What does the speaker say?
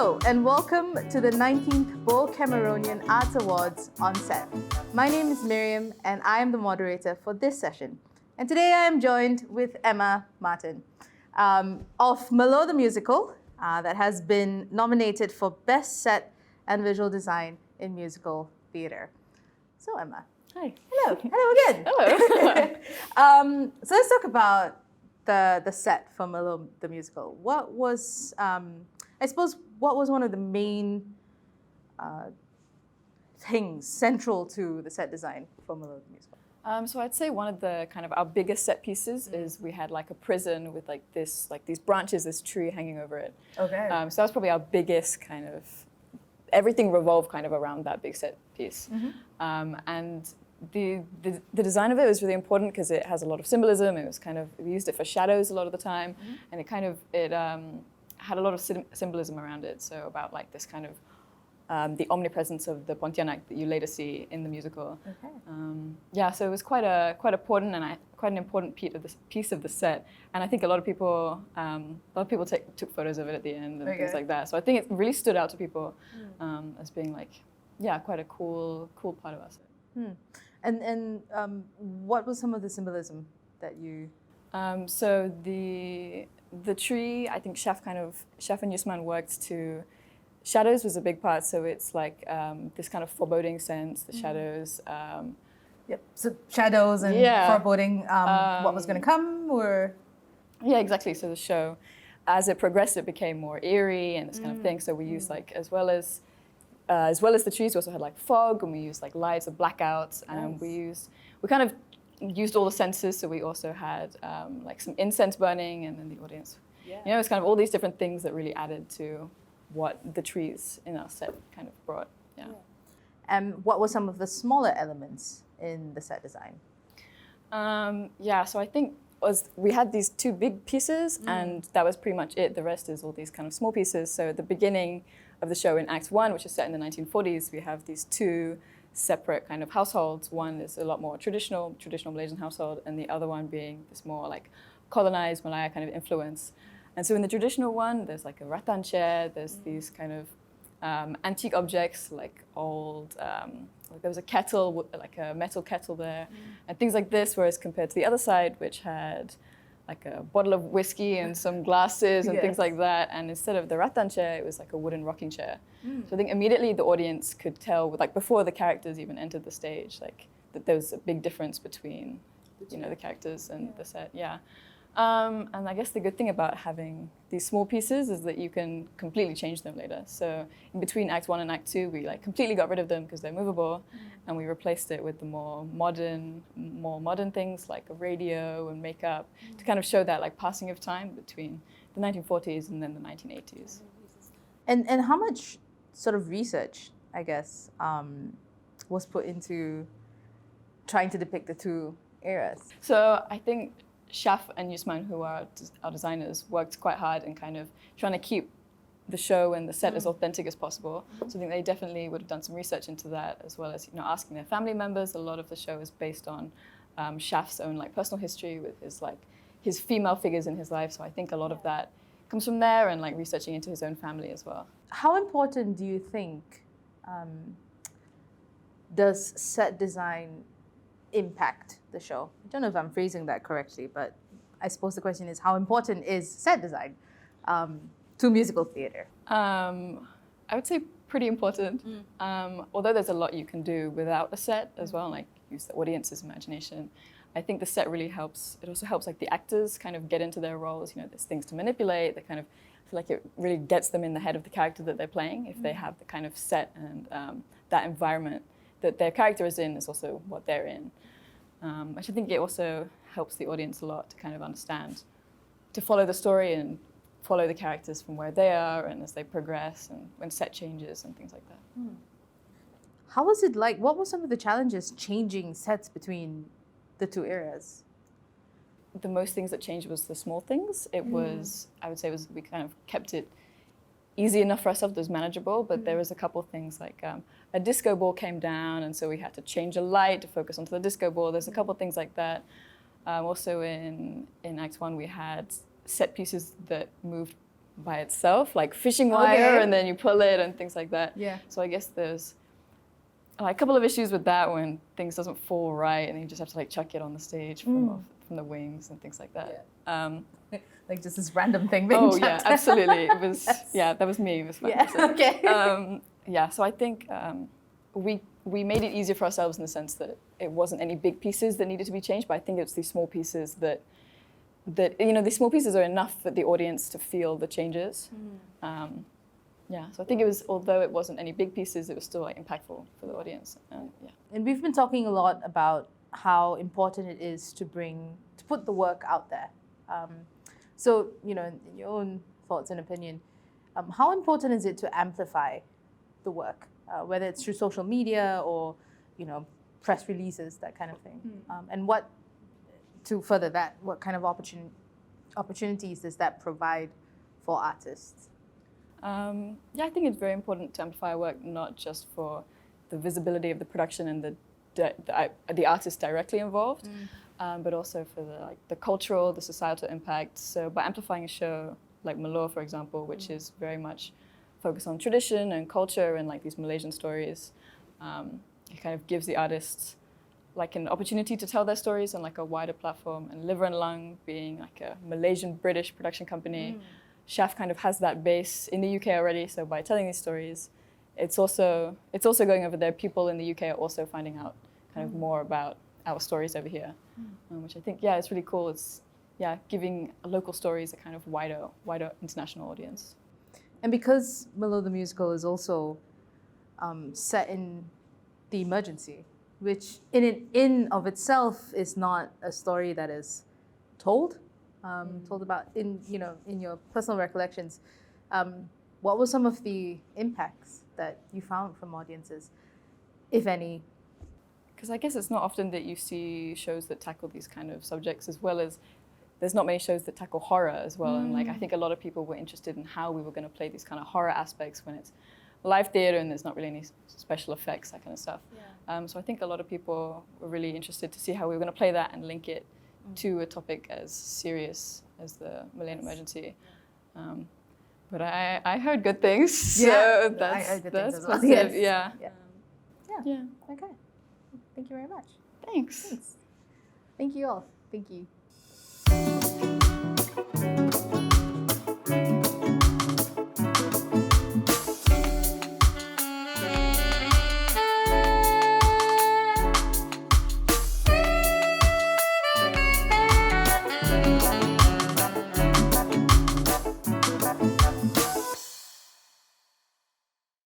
Hello and welcome to the 19th BOH Cameronian Arts Awards on set. My name is Miriam and I am the moderator for this session. And today I am joined with Emma Martin of Malo the Musical that has been nominated for Best Set and Visual Design in Musical Theatre. So Emma. Hi. Hello. Hello again. Hello. So let's talk about the set for Malo the Musical. What was, what was one of the main things central to the set design for Malo the Musical? So I'd say one of the kind of our biggest set pieces is we had like a prison with these branches, this tree hanging over it. Okay. So that was probably our biggest kind of, everything revolved kind of around that big set piece. Mm-hmm. And the design of it was really important because it has a lot of symbolism. It was kind of, we used it for shadows a lot of the time, and it kind of, had a lot of symbolism around it. So about like this kind of the omnipresence of the Pontianak that you later see in the musical. Okay. Yeah, so it was quite important and quite an important piece of the set. And I think a lot of people took photos of it at the end and things like that. So I think it really stood out to people as being like, yeah, quite a cool part of our set. And what was some of the symbolism that you? So the tree, I think Chef and Yusman worked to. Shadows was a big part, so it's like this kind of foreboding sense, the shadows. Yep. So shadows and foreboding what was going to come, or? Yeah, exactly. So the show, as it progressed, it became more eerie and this kind of thing. So we used like as well as the trees, we also had like fog, and we used like lights of blackouts, and we kind of used all the senses. So we also had like some incense burning, and then the audience. Yeah. You know, it's kind of all these different things that really added to what the trees in our set kind of brought. Yeah. And what were some of the smaller elements in the set design? So I think we had these two big pieces, and that was pretty much it. The rest is all these kind of small pieces. So at the beginning of the show in Act 1, which is set in the 1940s, we have these two separate kind of households. One is a lot more traditional Malaysian household, and the other one being this more like colonized Malaya kind of influence. And so in the traditional one, there's like a rattan chair, there's these kind of antique objects like old, like there was a kettle, like a metal kettle there, and things like this, whereas compared to the other side, which had like a bottle of whiskey and some glasses and things like that, and instead of the rattan chair, it was like a wooden rocking chair. So I think immediately the audience could tell, like before the characters even entered the stage, like that there was a big difference between, you know, the characters and the set, And I guess the good thing about having these small pieces is that you can completely change them later. So in between Act 1 and Act 2, we like completely got rid of them because they're movable, and we replaced it with the more modern things like a radio and makeup to kind of show that like passing of time between the 1940s and then the 1980s. And how much sort of research, I guess, was put into trying to depict the two eras? So I think Shaf and Yusman, who are our designers, worked quite hard in kind of trying to keep the show and the set as authentic as possible. So I think they definitely would have done some research into that, as well as, you know, asking their family members. A lot of the show is based on Shaf's own like personal history with his female figures in his life. So I think a lot of that comes from there, and like researching into his own family as well. How important do you think does set design impact the show? I don't know if I'm phrasing that correctly, but I suppose the question is, how important is set design to musical theatre? I would say pretty important. Although there's a lot you can do without a set as well, like use the audience's imagination. I think the set really helps. It also helps like the actors kind of get into their roles. You know, there's things to manipulate. They kind of feel like it really gets them in the head of the character that they're playing if they have the kind of set and that environment that their character is in is also what they're in. Which I think it also helps the audience a lot to kind of understand, to follow the story and follow the characters from where they are and as they progress and when set changes and things like that. How was it like? What were some of the challenges changing sets between the two eras? The most things that changed was the small things. It was, I would say, we kind of kept it easy enough for ourselves, it was manageable, but there was a couple of things like a disco ball came down, and so we had to change a light to focus onto the disco ball. There's a couple of things like that. Also in Act 1, we had set pieces that moved by itself, like fishing wire, Okay. and then you pull it and things like that. Yeah. So I guess there's like a couple of issues with that when things doesn't fall right, and you just have to like chuck it on the stage from the wings and things like that. Like just this random thing being Oh yeah, chucked. absolutely. It was that was me. It was fun. Yeah. So, Okay. so I think we made it easier for ourselves in the sense that it wasn't any big pieces that needed to be changed, but I think it's these small pieces that these small pieces are enough for the audience to feel the changes. So I think it was, although it wasn't any big pieces, it was still like impactful for the audience. And we've been talking a lot about how important it is to put the work out there. So, in your own thoughts and opinion, how important is it to amplify the work, whether it's through social media or, press releases, that kind of thing? And to further that, what kind of opportunities does that provide for artists? I think it's very important to amplify work, not just for the visibility of the production and the artists directly involved, but also for the cultural, the societal impact. So by amplifying a show like Malo, for example, which is very much focused on tradition and culture and like these Malaysian stories, it kind of gives the artists like an opportunity to tell their stories on like a wider platform. And Liver and Lung being like a Malaysian-British production company, Shaf kind of has that base in the UK already. So by telling these stories, it's also going over there. People in the UK are also finding out kind of more about our stories over here, which I think it's really cool. It's giving local stories a kind of wider international audience. And because Malo the musical is also set in the emergency, which in of itself is not a story that is told about in your personal recollections. What were some of the impacts that you found from audiences, if any? Because I guess it's not often that you see shows that tackle these kind of subjects, as well as there's not many shows that tackle horror as well. And like I think a lot of people were interested in how we were going to play these kind of horror aspects when it's live theater and there's not really any special effects, that kind of stuff. So I think a lot of people were really interested to see how we were going to play that and link it to a topic as serious as the Malayan emergency. But I heard good things, so that's I heard good things as well. positive. Yes. Yeah. Okay. Thank you very much. Thanks. Thank you all. Thank you.